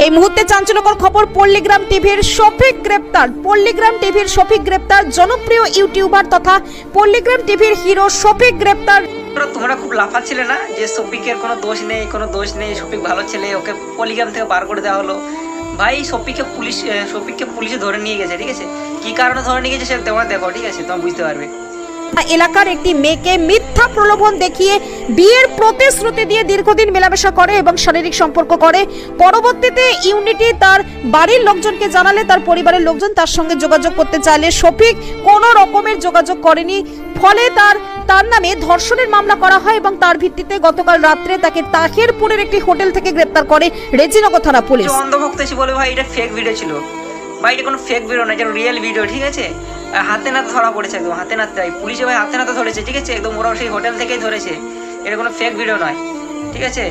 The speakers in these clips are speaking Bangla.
এই মুহূর্তে চাঞ্চল্যকর খবর, পল্লীগ্রাম টিভির শফিক গ্রেপ্তার। পল্লীগ্রাম টিভির শফিক গ্রেপ্তার। জনপ্রিয় ইউটিউবার তথা পল্লীগ্রাম টিভির হিরো শফিক গ্রেপ্তার। তোমরা খুব লাফাচ্ছিলে না যে শফিকের কোনো দোষ নেই, শফিক ভালো ছেলে, ওকে পল্লীগ্রাম থেকে বার করে দেওয়া হলো। ভাই শফিককে পুলিশে ধরে নিয়ে গেছে, ঠিক আছে? কি কারণে ধরে নিয়ে গেছে সেটা তোমরা দেখো, ঠিক আছে? তোমরা বুঝতে পারবে। এলাকার একটি মেয়েকে মিথ্যা প্রলোভন দেখিয়ে বিয়ের প্রতিশ্রুতি দিয়ে দীর্ঘদিন মেলামেশা করে এবং শারীরিক সম্পর্ক করে। পরবর্তীতে ইউনিটি তার বাড়ির লোকজনকে জানালে তার পরিবারের লোকজন তার সঙ্গে যোগাযোগ করতে চাইলে শফিক কোনো রকমের যোগাযোগ করেনি। ফলে তার নামে ধর্ষণের মামলা করা হয় এবং তার ভিত্তিতে গতকাল রাত্রে তাকে তাহিরপুরের একটি হোটেল থেকে গ্রেপ্তার করে রেজিনগর থানা পুলিশ। অন্ধভক্ত এসে বলে ভাই এটা ফেক ভিডিও ছিল। ভাই এটা কোনো ফেক ভিডিও না, এটা রিয়েল ভিডিও, ঠিক আছে? হাতে নাতে ধরা পড়েছে, একদম হাতে নাতে। পুলিশে ভাই হাতে নাতে ধরেছে, ঠিক আছে? একদম ওরা সেই হোটেল থেকেই ধরেছে, এটা কোনো ফেক ভিডিও নয়, ঠিক আছে?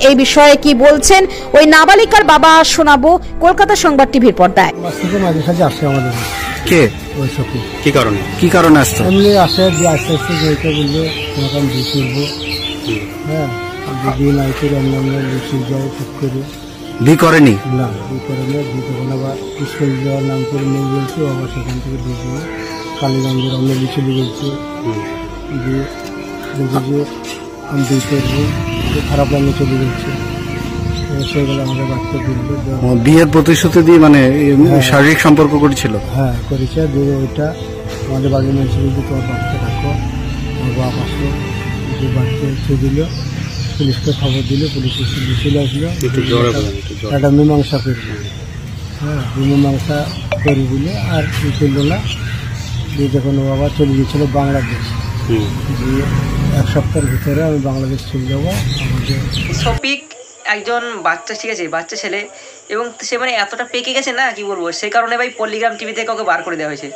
এই বিষয়ে কি বলছেন ওই নাবালিকার বাবা শোনাবো কলকাতা সংবাদ টিভির পর্দায়। মাঝে সাঝে আসে আমাদের কে ওই শফিক। কি কারণে আসতো? এমনি আসে যে আস্তে আস্তে যেটা বলবে তখন বিয়ে করবো। হ্যাঁ, বিয়ে নাই করে আমরা লিখিয়ে যাই ঠিক করে। বিয়ে করেনি? না, বিয়ে করে না। বিয়ে তখন আবার স্কুল যাওয়ার নাম করে নিয়ে বলছে, আবার সেখান থেকে দিয়ে দিয়ে কালীগঞ্জের আমরা লিখে দিয়ে বলছে দিয়ে দেখি যে আমি বিয়ে করবো, খারাপ লাগে চলে যাচ্ছে। সেগুলো আমাদের বাচ্চা দিল। বিয়ের প্রতিশ্রুতি দিয়ে মানে শারীরিক সম্পর্ক করেছিল? হ্যাঁ করেছে। দিয়ে ওইটা আমাদের বাড়ির মানুষ বলছে তোমার বাচ্চা রাখো, আমার বাপ আসলো, যে বাচ্চা হচ্ছে দিল। পুলিশকে খবর দিল, পুলিশ চলে আসলো। একটা মীমাংসা করলো। হ্যাঁ, মীমাংসা করি বলে আর কি করলো না। দিয়ে যখন ও বাবা চলে গিয়েছিল বাংলাদেশ, দিয়ে এক সপ্তাহের ভিতরে আমি বাংলাদেশ চলে যাবো। আমাদের শফিক একজন বাচ্চা, ঠিক আছে? বাচ্চা ছেলে, এবং সে মানে এতটা পেকে গেছে না, কি বলবো। সেই কারণে ভাই পল্লীগ্রাম টিভি থেকে ওকে বার করে দেওয়া হয়েছে।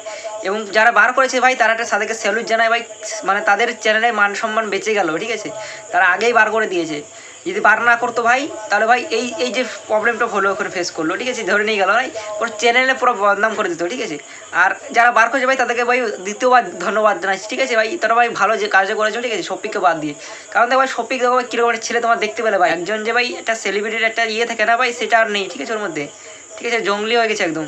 এবং যারা বার করেছে ভাই তারা একটা তাদেরকে স্যালুট জানায় ভাই, মানে তাদের চ্যানেলের মান সম্মান বেঁচে গেল, ঠিক আছে? তারা আগেই বার করে দিয়েছে। যদি বার না করতো ভাই তাহলে ভাই এই যে প্রবলেমটা হলো করে ফেস করলো, ঠিক আছে? ধরে নিয়ে গেল ভাই, ওর চ্যানেলে পুরো বদনাম করে দিত, ঠিক আছে? আর যারা বার করেছে ভাই তাদেরকে ভাই দ্বিতীয়বার ধন্যবাদ জানাচ্ছি, ঠিক আছে? ভাই তারা ভাই ভালো যে কাজ করেছো, ঠিক আছে? শফিককে বাদ দিয়ে। কারণ দেখো ভাই শফিক দেখো ভাই কীরকম ছেলে তোমার দেখতে পেলে ভাই, একজন যে ভাই একটা সেলিব্রিটির একটা ইয়ে থাকে না ভাই, সেটা আর নেই, ঠিক আছে? ওর মধ্যে, ঠিক আছে? জঙ্গলি হয়ে গেছে একদম।